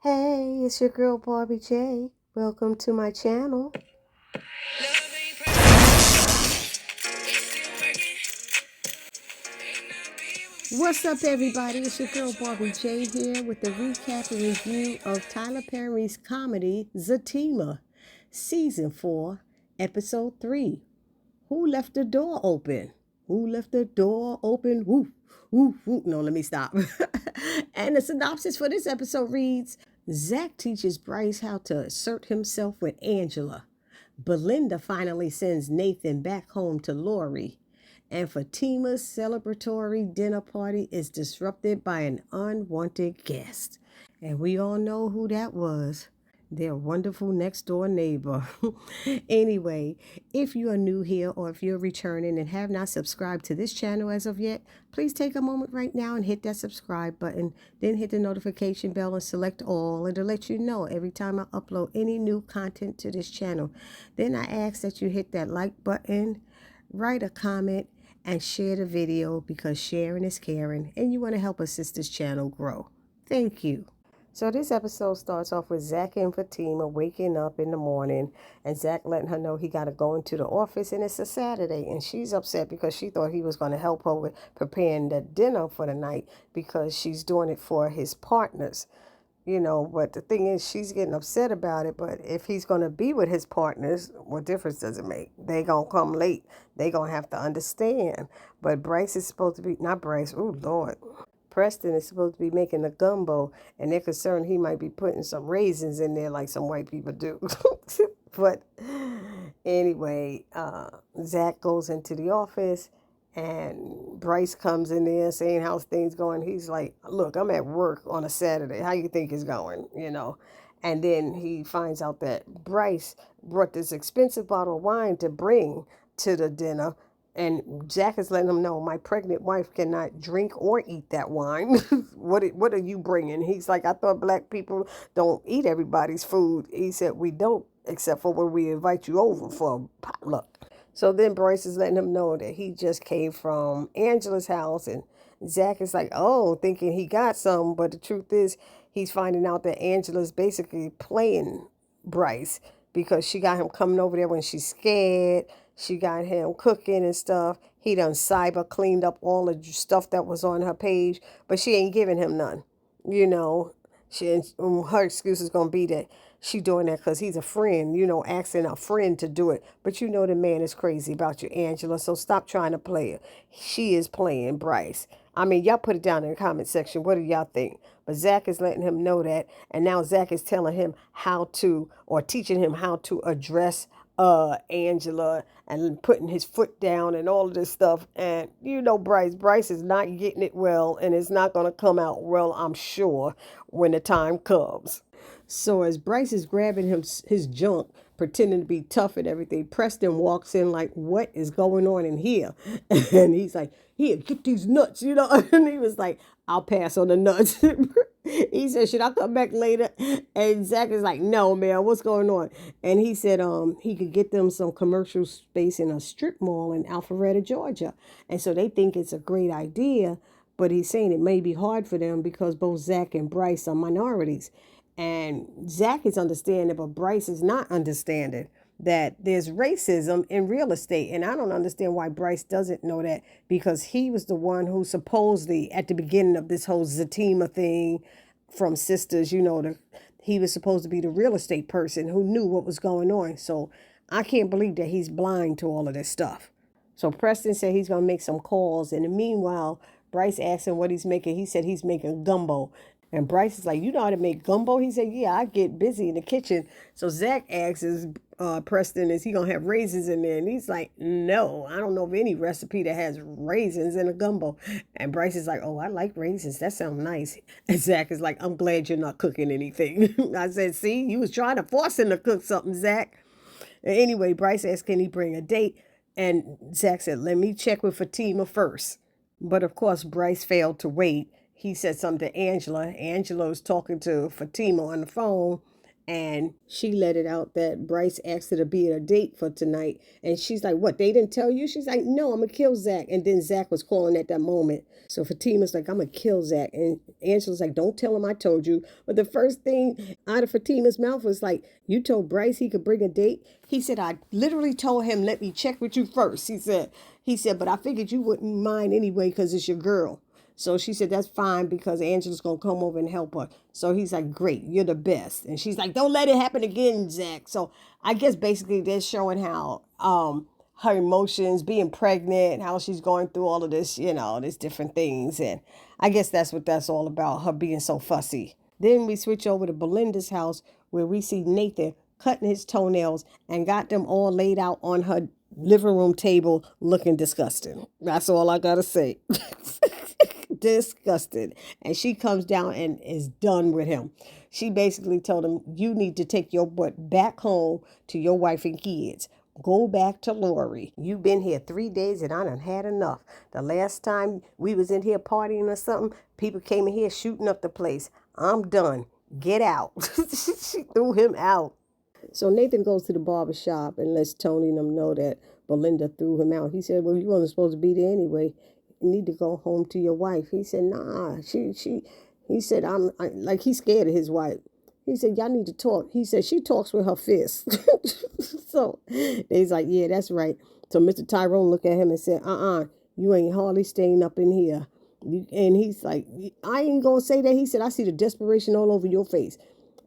Hey, it's your girl Barbie J. Welcome to my channel. What's up, everybody? It's your girl Barbie J here with the recap and review of Tyler Perry's comedy Zatima, Season 4, Episode 3. Who left the door open? Who left the door open? Woo, woo, woo. No, let me stop. And the synopsis for this episode reads, Zach teaches Bryce how to assert himself with Angela. Belinda finally sends Nathan back home to Lori. And Fatima's celebratory dinner party is disrupted by an unwanted guest. And we all know who that was. Their wonderful next door neighbor. Anyway, if you are new here or if you're returning and have not subscribed to this channel as of yet, please take a moment right now and hit that subscribe button. Then hit the notification bell and select all, and to let you know every time I upload any new content to this channel. Then I ask that you hit that like button, write a comment, and share the video because sharing is caring and you want to help assist this channel grow. Thank you. So this episode starts off with Zach and Fatima waking up in the morning and Zach letting her know he got to go into the office and it's a Saturday, and she's upset because she thought he was going to help her with preparing the dinner for the night because she's doing it for his partners. But the thing is, she's getting upset about it. But if he's going to be with his partners, what difference does it make? They going to come late. They going to have to understand. But Bryce is supposed to be, not Bryce, oh, Lord. Preston is supposed to be making a gumbo, and they're concerned he might be putting some raisins in there like some white people do. But anyway, Zach goes into the office, and Bryce comes in there saying how's things going. He's like, look, I'm at work on a Saturday. How you think it's going, And then he finds out that Bryce brought this expensive bottle of wine to bring to the dinner. And Jack is letting him know my pregnant wife cannot drink or eat that wine. What are you bringing? He's like, I thought black people don't eat everybody's food. He said, we don't, except for when we invite you over for a potluck. So then Bryce is letting him know that he just came from Angela's house. And Zach is like, oh, thinking he got some. But the truth is, he's finding out that Angela's basically playing Bryce because she got him coming over there when she's scared. She got him cooking and stuff. He done cyber cleaned up all the stuff that was on her page, but she ain't giving him none. Her excuse is going to be that she doing that because he's a friend, asking a friend to do it. But the man is crazy about you, Angela, so stop trying to play her. She is playing Bryce. I mean, y'all put it down in the comment section. What do y'all think? But Zach is letting him know that. And now Zach is telling him or teaching him how to address Angela and putting his foot down and all of this stuff. And Bryce is not getting it well, and it's not going to come out well, I'm sure, when the time comes. So as Bryce is grabbing his junk, pretending to be tough and everything, Preston walks in like, what is going on in here? And he's like, here, get these nuts, And he was like, I'll pass on the nuts. He said, should I come back later? And Zach is like, no, man, what's going on? And he said he could get them some commercial space in a strip mall in Alpharetta, Georgia. And so they think it's a great idea, but he's saying it may be hard for them because both Zach and Bryce are minorities. And Zach is understanding, but Bryce is not understanding that there's racism in real estate. And I don't understand why Bryce doesn't know that, because he was the one who supposedly at the beginning of this whole Zatima thing from Sisters, he was supposed to be the real estate person who knew what was going on. So I can't believe that he's blind to all of this stuff. So Preston said he's going to make some calls. And meanwhile, Bryce asked him what he's making. He said he's making gumbo. And Bryce is like, you know how to make gumbo? He said, yeah, I get busy in the kitchen. So Zach asks Preston, is he going to have raisins in there? And he's like, no, I don't know of any recipe that has raisins in a gumbo. And Bryce is like, oh, I like raisins. That sounds nice. And Zach is like, I'm glad you're not cooking anything. I said, see, you was trying to force him to cook something, Zach. And anyway, Bryce asked, can he bring a date? And Zach said, let me check with Fatima first. But of course, Bryce failed to wait. He said something to Angela. Angela was talking to Fatima on the phone, And she let it out that Bryce asked her to be at a date for tonight. And she's like, what, they didn't tell you? She's like, no, I'm going to kill Zach. And then Zach was calling at that moment. So Fatima's like, I'm going to kill Zach. And Angela's like, don't tell him I told you. But the first thing out of Fatima's mouth was like, you told Bryce he could bring a date? He said, I literally told him, let me check with you first. He said, but I figured you wouldn't mind anyway because it's your girl. So she said, that's fine because Angela's going to come over and help her. So he's like, great, you're the best. And she's like, don't let it happen again, Zach. So I guess basically they're showing how her emotions, being pregnant, how she's going through all of this, these different things. And I guess that's what that's all about, her being so fussy. Then we switch over to Belinda's house where we see Nathan cutting his toenails and got them all laid out on her living room table looking disgusting. That's all I got to say. Disgusted. And she comes down and is done with him. She basically told him, you need to take your butt back home to your wife and kids. Go back to Lori. You've been here 3 days and I done had enough. The last time we was in here partying or something, people came in here shooting up the place. I'm done. Get out. She threw him out. So Nathan goes to the barber shop and lets Tony and them know that Belinda threw him out. He said, well, you wasn't supposed to be there anyway. You need to go home to your wife. He said, nah, he said, like he's scared of his wife. He said, y'all need to talk. He said, she talks with her fists. So he's like, yeah, that's right. So Mr. Tyrone looked at him and said, you ain't hardly staying up in here. And he's like, I ain't going to say that. He said, I see the desperation all over your face.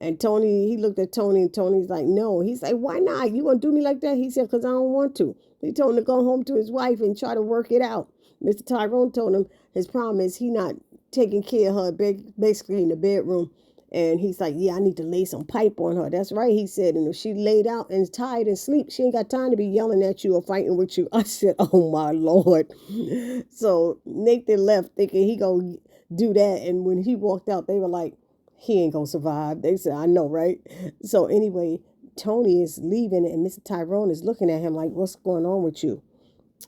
And Tony, he looked at Tony and Tony's like, no. He's like, why not? You want to do me like that? He said, because I don't want to. He told him to go home to his wife and try to work it out. Mr. Tyrone told him his problem is he not taking care of her basically in the bedroom. And he's like, yeah, I need to lay some pipe on her. That's right, he said. And if she laid out and is tired and sleep, she ain't got time to be yelling at you or fighting with you. I said, oh, my Lord. So Nathan left thinking he going to do that. And when he walked out, they were like, he ain't going to survive. They said, I know, right? So anyway, Tony is leaving and Mr. Tyrone is looking at him like, what's going on with you?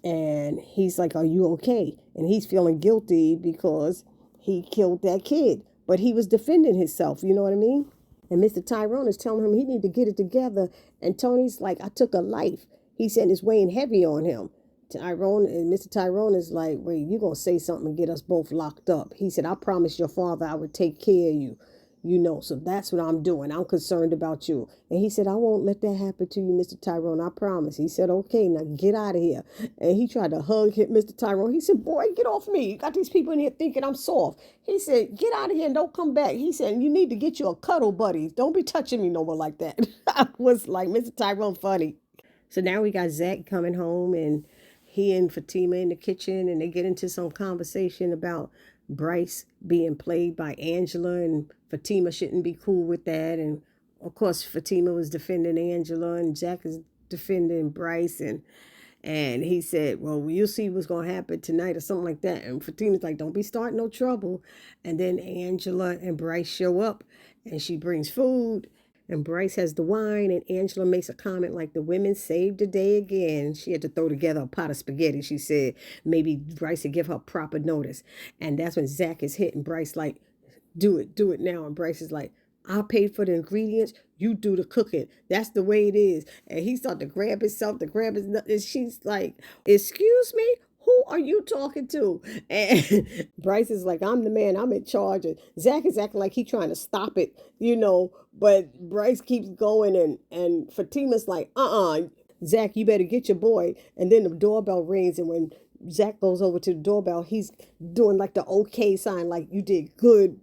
And he's like, are you okay? And he's feeling guilty because he killed that kid. But he was defending himself, you know what I mean? And Mr. Tyrone is telling him he need to get it together. And Tony's like, I took a life. He said it's weighing heavy on him. Tyrone and Mr. Tyrone is like, wait, you going to say something and get us both locked up. He said, I promised your father I would take care of you. So that's what I'm doing. I'm concerned about you. And he said, I won't let that happen to you, Mr. Tyrone. I promise. He said, okay, now get out of here. And he tried to hug Mr. Tyrone. He said, boy, get off me. You got these people in here thinking I'm soft. He said, get out of here and don't come back. He said, you need to get you a cuddle buddy. Don't be touching me no more like that. I was like, Mr. Tyrone, funny. So now we got Zach coming home and he and Fatima in the kitchen and they get into some conversation about Bryce being played by Angela and Fatima shouldn't be cool with that. And of course, Fatima was defending Angela and Zach is defending Bryce. And he said, well, you'll see what's going to happen tonight or something like that. And Fatima's like, don't be starting no trouble. And then Angela and Bryce show up and she brings food. And Bryce has the wine, and Angela makes a comment like the women saved the day again. She had to throw together a pot of spaghetti. She said maybe Bryce would give her proper notice. And that's when Zach is hitting Bryce like, do it now. And Bryce is like, I paid for the ingredients. You do the cooking. That's the way it is. And he started to grab himself, to grab his nut. And she's like, excuse me? Who are you talking to? And Bryce is like, I'm the man. I'm in charge. And Zach is acting like he's trying to stop it, But Bryce keeps going. And Fatima's like, Zach, you better get your boy. And then the doorbell rings. And when Zach goes over to the doorbell, he's doing like the okay sign, like you did good,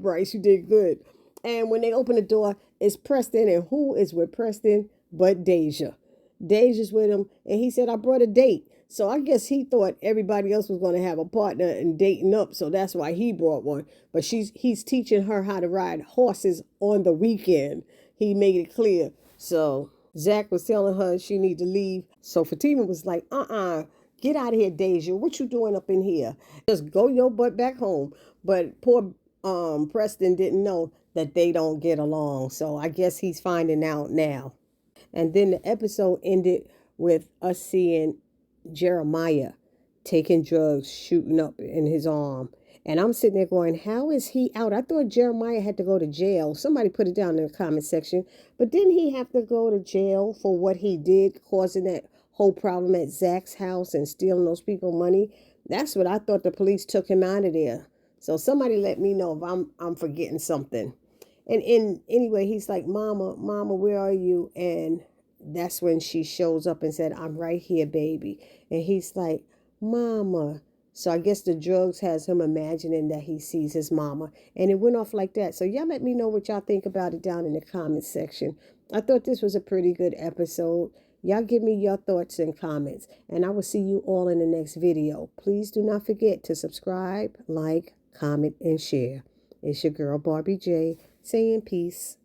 Bryce, you did good. And when they open the door, it's Preston. And who is with Preston but Deja? Deja's with him. And he said, I brought a date. So I guess he thought everybody else was going to have a partner and dating up. So that's why he brought one. But he's teaching her how to ride horses on the weekend. He made it clear. So Zach was telling her she need to leave. So Fatima was like, get out of here, Deja. What you doing up in here? Just go your butt back home. But poor Preston didn't know that they don't get along. So I guess he's finding out now. And then the episode ended with us seeing Jeremiah taking drugs, shooting up in his arm. And I'm sitting there going, how is he out? I thought Jeremiah had to go to jail. Somebody put it down in the comment section. But didn't he have to go to jail for what he did, causing that whole problem at Zach's house and stealing those people money? That's what I thought. The police took him out of there. So somebody let me know if I'm forgetting something. And anyway, he's like, Mama, where are you? And that's when she shows up and said, I'm right here, baby. And he's like, Mama. So I guess the drugs has him imagining that he sees his mama. And it went off like that. So y'all let me know what y'all think about it down in the comments section. I thought this was a pretty good episode. Y'all give me your thoughts and comments. And I will see you all in the next video. Please do not forget to subscribe, like, comment, and share. It's your girl, Barbie J, saying peace.